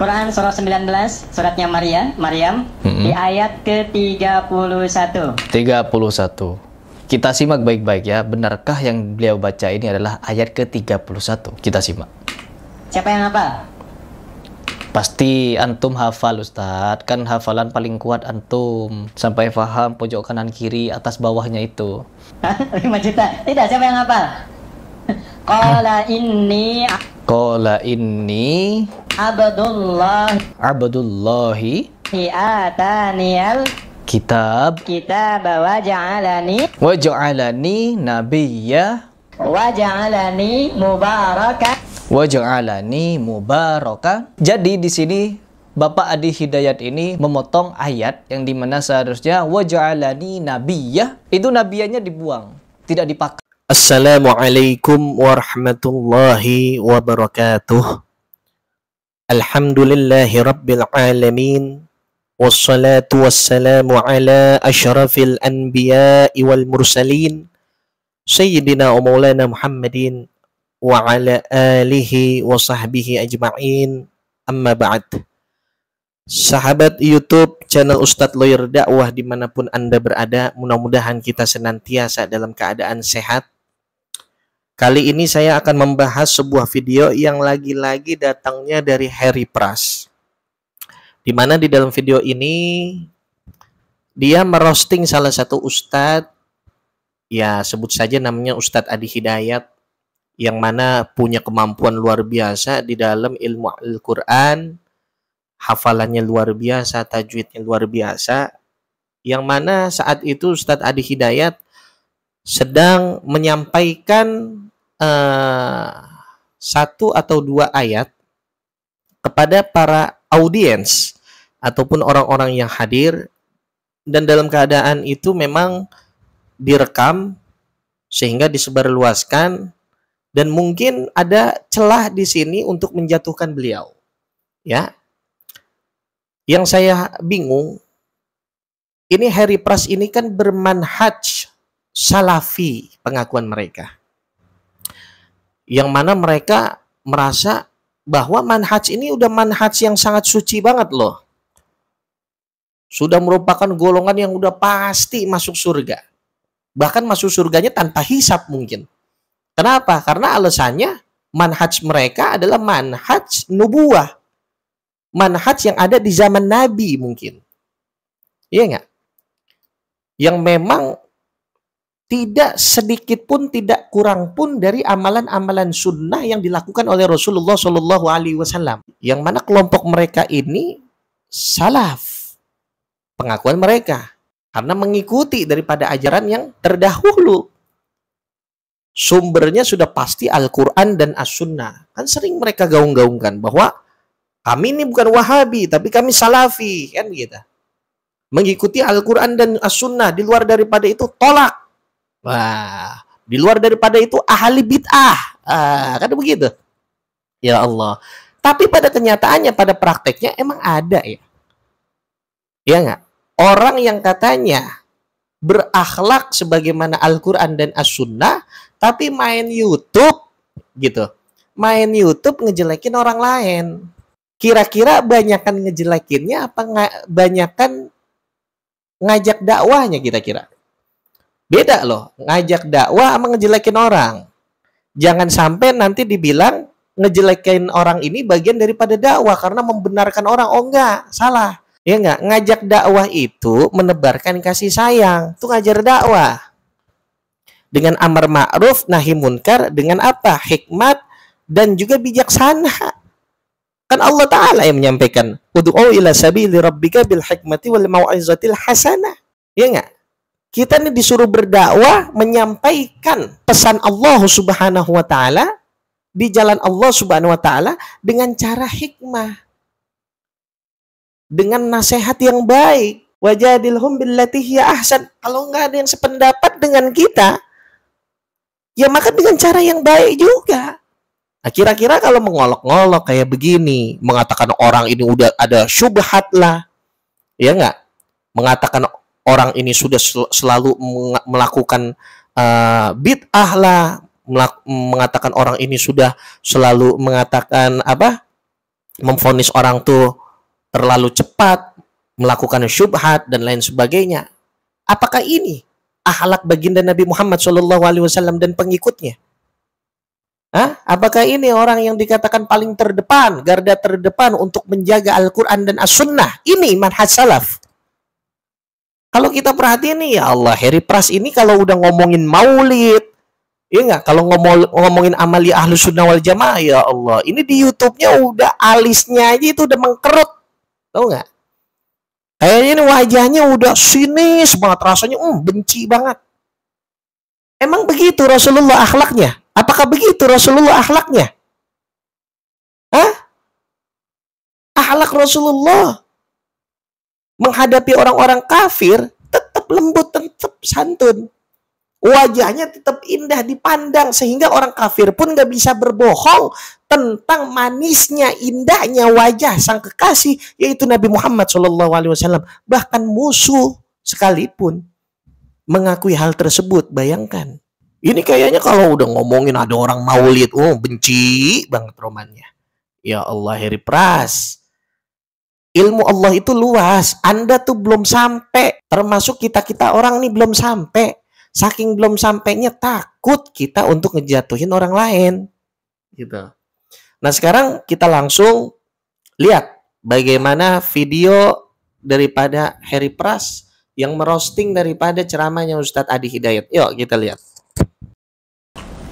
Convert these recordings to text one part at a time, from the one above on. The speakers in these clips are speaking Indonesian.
Quran surah 19, suratnya Maryam, di ayat ke-31. 31. Kita simak baik-baik ya. Benarkah yang beliau baca ini adalah ayat ke-31? Kita simak. Siapa yang hafal? Pasti antum hafal Ustadz. Kan hafalan paling kuat antum. Sampai paham pojok kanan kiri atas bawahnya itu. 5 juta. Tidak, siapa yang hafal? Qala inni Abdullahi ataniyal kitab waja'alani nabiyya waja'alani mubaraka. Jadi di sini Bapak Adi Hidayat ini memotong ayat yang dimana seharusnya waja'alani nabiyya, itu nabiyanya dibuang, tidak dipakai. Assalamualaikum warahmatullahi wabarakatuh. Alhamdulillahi rabbil alamin. Wassalatu wassalamu ala asyrafil anbiya'i wal mursalin Sayyidina wa maulana Muhammadin wa ala alihi wa sahbihi ajma'in. Amma ba'd. Sahabat YouTube channel Ustadz Lawyer Dakwah dimanapun Anda berada, mudah-mudahan kita senantiasa dalam keadaan sehat. Kali ini saya akan membahas sebuah video yang lagi-lagi datangnya dari Harry Pras. Di mana di dalam video ini dia merosting salah satu ustadz, ya sebut saja namanya Ustadz Adi Hidayat, yang mana punya kemampuan luar biasa di dalam ilmu Al-Quran, hafalannya luar biasa, tajwidnya luar biasa, yang mana saat itu Ustadz Adi Hidayat sedang menyampaikan 1 atau 2 ayat kepada para audiens ataupun orang-orang yang hadir, dan dalam keadaan itu memang direkam sehingga disebarluaskan, dan mungkin ada celah di sini untuk menjatuhkan beliau. Ya, yang saya bingung, ini Harry Pras ini kan bermanhaj salafi pengakuan mereka, yang mana mereka merasa bahwa manhaj ini udah manhaj yang sangat suci banget loh. Sudah merupakan golongan yang udah pasti masuk surga. Bahkan masuk surganya tanpa hisab mungkin. Kenapa? Karena alasannya manhaj mereka adalah manhaj nubuwah. Manhaj yang ada di zaman Nabi mungkin. Iya nggak? Yang memang tidak sedikit pun, tidak kurang pun dari amalan-amalan sunnah yang dilakukan oleh Rasulullah Shallallahu Alaihi Wasallam. Yang mana kelompok mereka ini salaf pengakuan mereka, karena mengikuti daripada ajaran yang terdahulu. Sumbernya sudah pasti Al-Quran dan As-Sunnah. Kan sering mereka gaung-gaungkan bahwa kami ini bukan Wahabi, tapi kami Salafi, kan gitu. Mengikuti Al-Quran dan As-Sunnah, di luar daripada itu tolak. Wah, di luar daripada itu ahli bid'ah. Kan begitu. Ya Allah. Tapi pada kenyataannya, pada prakteknya emang ada ya. Ya nggak? Orang yang katanya berakhlak sebagaimana Al-Quran dan As-Sunnah, tapi main YouTube gitu. Main YouTube ngejelekin orang lain. Kira-kira banyakan ngejelekinnya apa banyakan ngajak dakwahnya kira-kira? Beda loh, ngajak dakwah sama ngejelekin orang. Jangan sampai nanti dibilang ngejelekin orang ini bagian daripada dakwah karena membenarkan orang. Oh enggak, salah. Ya enggak, ngajak dakwah itu menebarkan kasih sayang. Itu ngajar dakwah. Dengan amar ma'ruf, nahi munkar, dengan apa? Hikmat dan juga bijaksana. Kan Allah Ta'ala yang menyampaikan, ud'u ila sabili rabbika bil hikmati wal mau'izatil hasanah. Ya enggak? Kita ini disuruh berdakwah, menyampaikan pesan Allah Subhanahu wa Ta'ala di jalan Allah Subhanahu wa Ta'ala dengan cara hikmah, dengan nasihat yang baik. Wajadilhum billati hiya ahsan. Kalau nggak ada yang sependapat dengan kita, ya maka dengan cara yang baik juga. Nah, kira-kira kalau mengolok-ngolok kayak begini, mengatakan orang ini udah ada syubhat lah, ya nggak? Mengatakan orang ini sudah selalu melakukan bid'ah lah, mengatakan orang ini sudah selalu mengatakan apa? memvonis orang tuh terlalu cepat, melakukan syubhat dan lain sebagainya. Apakah ini akhlak baginda Nabi Muhammad SAW dan pengikutnya? Apakah ini orang yang dikatakan paling terdepan, garda terdepan untuk menjaga Al-Quran dan As-Sunnah? Ini manhaj salaf. Kalau kita perhatiin nih, ya Allah, Harry Pras ini kalau udah ngomongin maulid, iya nggak? Kalau ngomongin amali Ahlus Sunnah wal Jamaah, ya Allah, ini di YouTube-nya udah alisnya aja itu udah mengkerut, tahu nggak? Kayaknya ini wajahnya udah sinis banget, rasanya benci banget. Emang begitu Rasulullah akhlaknya? Apakah begitu Rasulullah akhlaknya? Akhlak Rasulullah menghadapi orang-orang kafir tetap lembut, tetap santun. Wajahnya tetap indah dipandang sehingga orang kafir pun gak bisa berbohong tentang manisnya, indahnya wajah sang kekasih, yaitu Nabi Muhammad SAW. Bahkan musuh sekalipun mengakui hal tersebut. Bayangkan. Ini kayaknya kalau udah ngomongin ada orang maulid, benci banget romannya. Ya Allah, Harry Pras. Ilmu Allah itu luas. Anda tuh belum sampai. Termasuk kita-kita orang nih belum sampai. Saking belum sampainya takut kita untuk ngejatuhin orang lain. Gitu. Nah sekarang kita langsung lihat bagaimana video daripada Harry Pras yang merosting daripada ceramahnya Ustadz Adi Hidayat. Yuk kita lihat.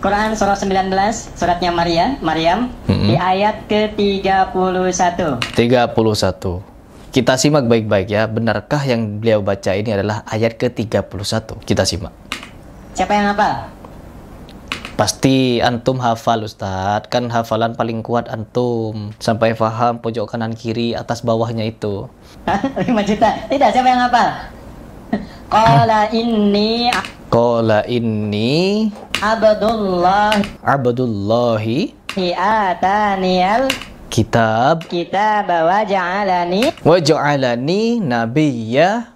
Quran surah 19, suratnya Maryam, di ayat ke-31. 31. Kita simak baik-baik ya. Benarkah yang beliau baca ini adalah ayat ke-31? Kita simak. Siapa yang hafal? Pasti antum hafal Ustadz. Kan hafalan paling kuat antum. Sampai paham pojok kanan kiri atas bawahnya itu. 5 juta. Tidak, siapa yang hafal? Qala inni Abdullahi ataniyal kitab waja'alani nabiyya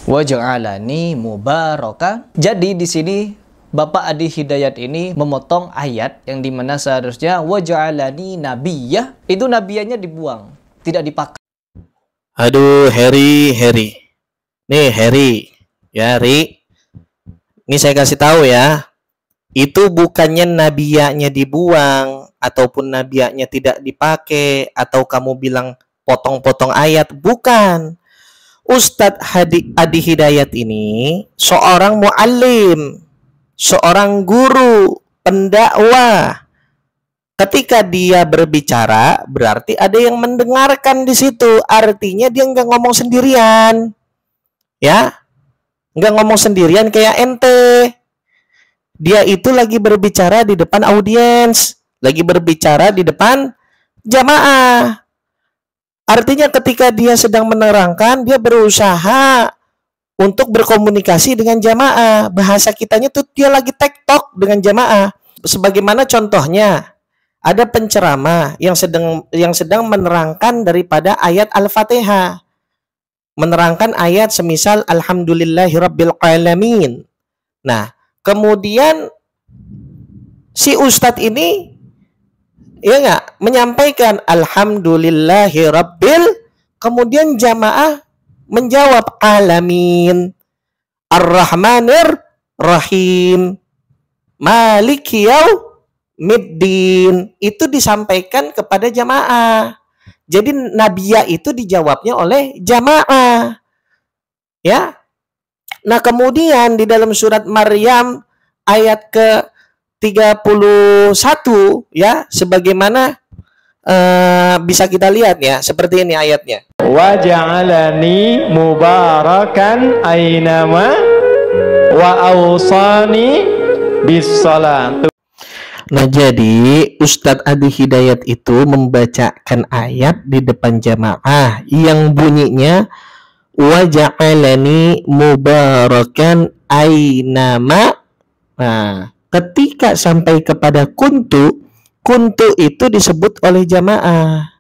waja'alani mubaraka. Jadi di sini Bapak Adi Hidayat ini memotong ayat yang dimana seharusnya waja'alani nabiyya, itu nabiyanya dibuang, tidak dipakai. Aduh, Harry. Nih, Harry. Ya, Ri. Ini saya kasih tahu ya. Itu bukannya nabiyanya dibuang ataupun nabiyanya tidak dipakai atau kamu bilang potong-potong ayat, bukan. Ustadz Adi Hidayat ini seorang muallim, seorang guru, pendakwah. Ketika dia berbicara, berarti ada yang mendengarkan di situ. Artinya dia nggak ngomong sendirian, ya, nggak ngomong sendirian kayak ente. Dia itu lagi berbicara di depan audiens, lagi berbicara di depan jamaah. Artinya ketika dia sedang menerangkan, dia berusaha untuk berkomunikasi dengan jamaah. Bahasa kitanya tuh dia lagi tektok dengan jamaah. Sebagaimana contohnya, ada penceramah yang sedang menerangkan daripada ayat Al-Fatihah. Menerangkan ayat semisal Alhamdulillahirabbil alamin. Nah, kemudian si ustadz ini ya enggak menyampaikan Alhamdulillahirabbil, kemudian jamaah menjawab alamin, Ar-Rahmanir Rahim, Maliki Yaumiddin. Itu disampaikan kepada jamaah. Jadi nabiyah itu dijawabnya oleh jamaah. Ya. Nah, kemudian di dalam surat Maryam ayat ke-31 ya, sebagaimana bisa kita lihat ya, seperti ini ayatnya. Wa ja'alani mubarakan ainama wa awsani bis salat. Nah, jadi Ustadz Adi Hidayat itu membacakan ayat di depan jamaah yang bunyinya wa ja'alani mubarakan ainama. Nah, ketika sampai kepada kuntu itu disebut oleh jamaah.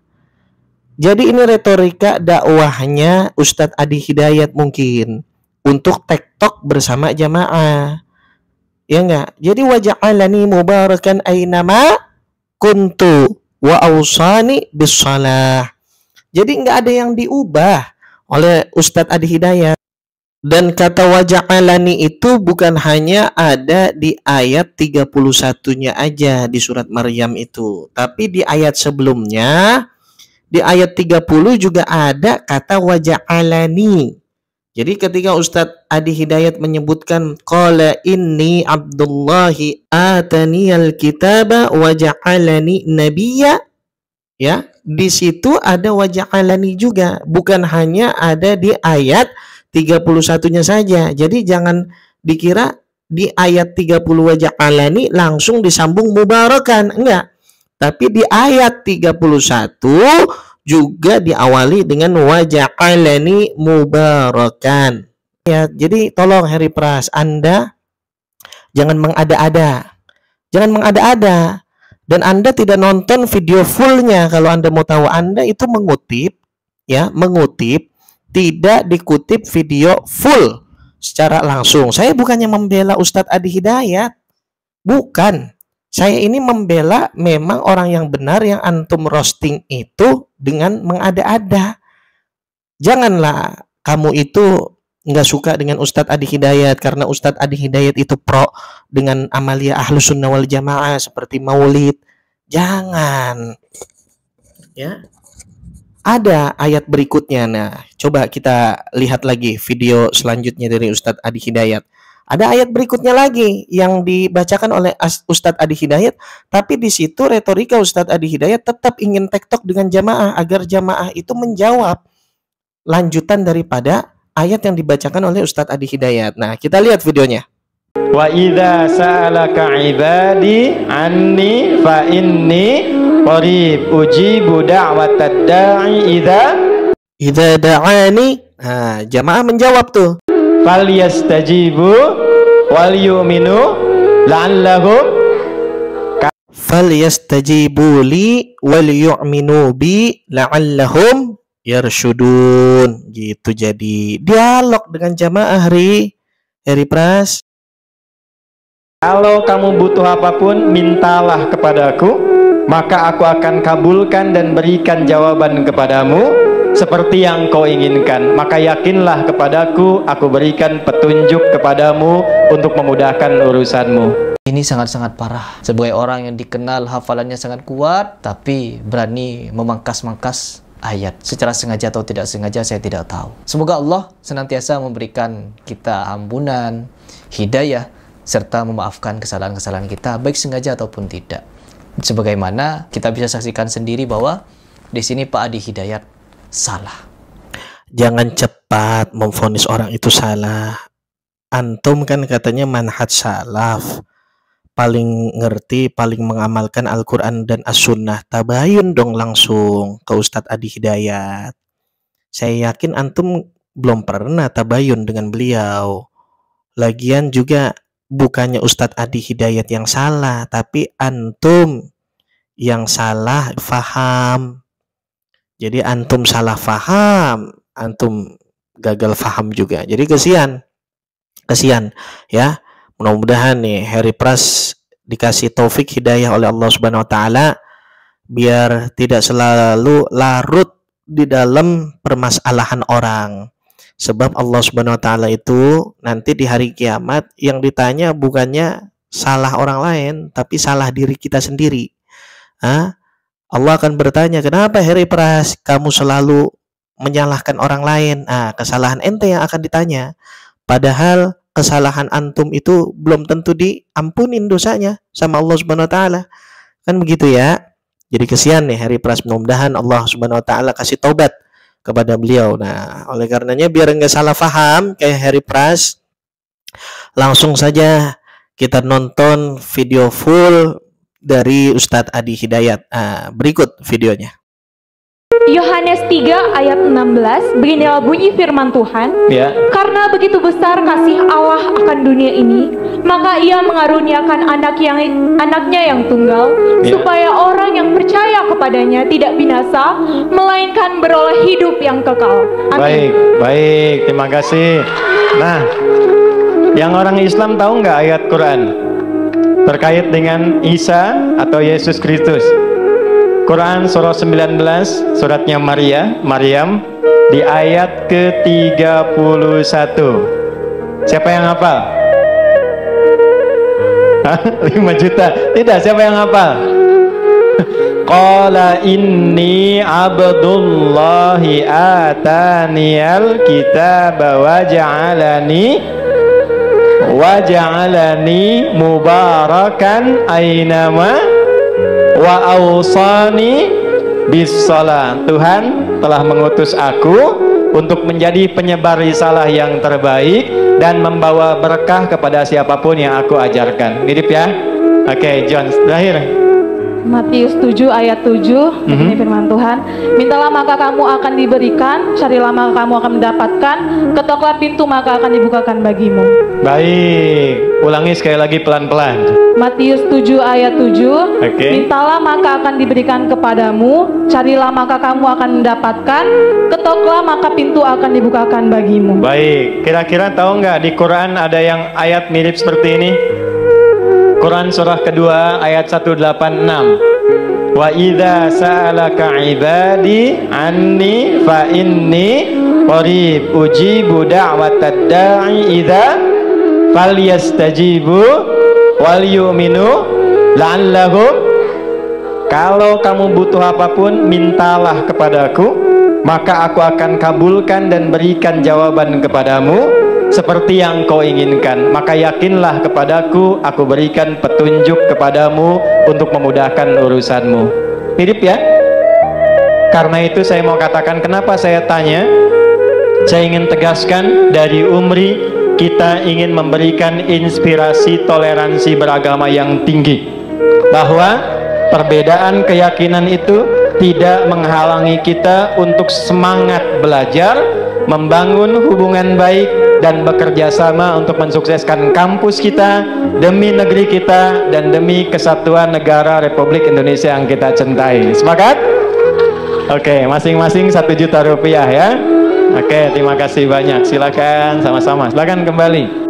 Jadi ini retorika dakwahnya Ustadz Adi Hidayat mungkin untuk tektok bersama jamaah. Ya enggak? Jadi waja'alani mubarakan ainama. kuntu wa awsani bis-shalah. Jadi nggak ada yang diubah oleh Ustadz Adi Hidayat. Dan kata waja'alani itu bukan hanya ada di ayat 31-nya aja di surat Maryam itu, tapi di ayat sebelumnya, di ayat 30 juga ada kata waja'alani. Jadi ketika Ustadz Adi Hidayat menyebutkan qala inni Abdullahi ataniyal kitaba waja'alani nabiyya, ya, di situ ada waja'alani juga, bukan hanya ada di ayat 31-nya saja. Jadi jangan dikira di ayat 30 waja'alani langsung disambung mubarakan, enggak. Tapi di ayat 31 juga diawali dengan waja'alani mubarakan. Ya, jadi tolong Harry Pras, Anda jangan mengada-ada. Jangan mengada-ada. Dan Anda tidak nonton video fullnya. Kalau Anda mau tahu, Anda itu mengutip, ya, mengutip, tidak dikutip video full secara langsung. Saya bukannya membela Ustadz Adi Hidayat. Bukan. Saya ini membela memang orang yang benar yang antum roasting itu dengan mengada-ada. Janganlah kamu itu nggak suka dengan Ustadz Adi Hidayat karena Ustadz Adi Hidayat itu pro dengan amalia Ahlus Sunnah wal Jamaah seperti maulid. Jangan. Ya. Ada ayat berikutnya. Nah, coba kita lihat lagi video selanjutnya dari Ustadz Adi Hidayat. Ada ayat berikutnya lagi yang dibacakan oleh Ustadz Adi Hidayat, tapi di situ retorika Ustadz Adi Hidayat tetap ingin tektok dengan jamaah agar jamaah itu menjawab lanjutan daripada ayat yang dibacakan oleh Ustadz Adi Hidayat. Nah, kita lihat videonya. Wa idza sa'alaka 'ibadi anni fa inni qarib ujibu da'watad da'i idza da'ani. Nah, jamaah menjawab tuh. Falyastajibu wal yu'minu la'allahum falyastajibu li wal yu'minu bi la'allahum yarsyudun. Gitu. Jadi dialog dengan jamaah Harry Pras. Kalau kamu butuh apapun, mintalah kepadaku, maka aku akan kabulkan dan berikan jawaban kepadamu seperti yang kau inginkan. Maka yakinlah kepadaku, aku berikan petunjuk kepadamu untuk memudahkan urusanmu. Ini sangat-sangat parah. Sebagai orang yang dikenal hafalannya sangat kuat, tapi berani memangkas-mangkas ayat. Secara sengaja atau tidak sengaja saya tidak tahu. Semoga Allah senantiasa memberikan kita ampunan, hidayah, serta memaafkan kesalahan-kesalahan kita, baik sengaja ataupun tidak. Sebagaimana kita bisa saksikan sendiri bahwa di sini Pak Adi Hidayat salah. Jangan cepat memvonis orang itu salah. Antum kan katanya manhaj salaf, paling ngerti, paling mengamalkan Al-Quran dan As-Sunnah. Tabayun dong langsung ke Ustadz Adi Hidayat. Saya yakin antum belum pernah tabayun dengan beliau. Lagian juga bukannya Ustadz Adi Hidayat yang salah, tapi antum yang salah faham. Jadi antum salah faham, antum gagal faham juga. Jadi kesian ya. Mudah-mudahan nih Harry Pras dikasih taufik hidayah oleh Allah Subhanahu wa taala biar tidak selalu larut di dalam permasalahan orang. Sebab Allah Subhanahu wa taala itu nanti di hari kiamat yang ditanya bukannya salah orang lain, tapi salah diri kita sendiri. Allah akan bertanya, kenapa Harry Pras kamu selalu menyalahkan orang lain? Kesalahan ente yang akan ditanya. Padahal kesalahan antum itu belum tentu diampunin dosanya sama Allah Subhanahu wa taala. Kan begitu ya. Jadi kesian nih Harry Pras, mudah-mudahan Allah Subhanahu wa taala kasih taubat kepada beliau. Nah, oleh karenanya biar nggak salah paham kayak Harry Pras, langsung saja kita nonton video full dari Ustadz Adi Hidayat. Berikut videonya. Yohanes 3 ayat 16, beginilah bunyi firman Tuhan. Ya. Karena begitu besar kasih Allah akan dunia ini, maka Ia mengaruniakan anaknya yang tunggal, Ya. supaya orang yang percaya kepadanya tidak binasa, melainkan beroleh hidup yang kekal. Amin. Baik, terima kasih. Nah, yang orang Islam tahu nggak ayat Quran? terkait dengan Isa atau Yesus Kristus. Quran surah 19, suratnya Maryam di ayat ke-31. Siapa yang hafal? 5 juta. Tidak, siapa yang hafal? Qala inni abdullahi ataniyal kitaba waja'alani mubarakan ainama wa awsani bis shalah. Tuhan telah mengutus aku untuk menjadi penyebar risalah yang terbaik dan membawa berkah kepada siapapun yang aku ajarkan. Mirip ya? Oke, John terakhir. Matius 7 ayat 7, ini firman Tuhan. Mintalah maka kamu akan diberikan, carilah maka kamu akan mendapatkan, ketoklah pintu maka akan dibukakan bagimu. Baik, ulangi sekali lagi pelan-pelan. Matius 7 ayat 7, mintalah maka akan diberikan kepadamu, carilah maka kamu akan mendapatkan, ketoklah maka pintu akan dibukakan bagimu. Baik, kira-kira tahu nggak di Quran ada yang ayat mirip seperti ini? Quran surah kedua ayat 186. Wa idza sa'alaka ibadi anni fa inni qarib ujibu da'watad da'i idza falyastajibu wal yu'minu la'allahum. Kalau kamu butuh apapun, mintalah kepadaku, maka aku akan kabulkan dan berikan jawaban kepadamu seperti yang kau inginkan. Maka yakinlah kepadaku, aku berikan petunjuk kepadamu untuk memudahkan urusanmu. Mirip ya? Karena itu saya mau katakan, kenapa saya tanya, saya ingin tegaskan dari Umri, kita ingin memberikan inspirasi toleransi beragama yang tinggi, bahwa perbedaan keyakinan itu tidak menghalangi kita untuk semangat belajar, membangun hubungan baik, dan bekerja sama untuk mensukseskan kampus kita demi negeri kita dan demi kesatuan negara Republik Indonesia yang kita cintai. Sepakat? Oke, masing-masing 1 juta rupiah ya. Oke, terima kasih banyak. Silakan sama-sama. Silakan kembali.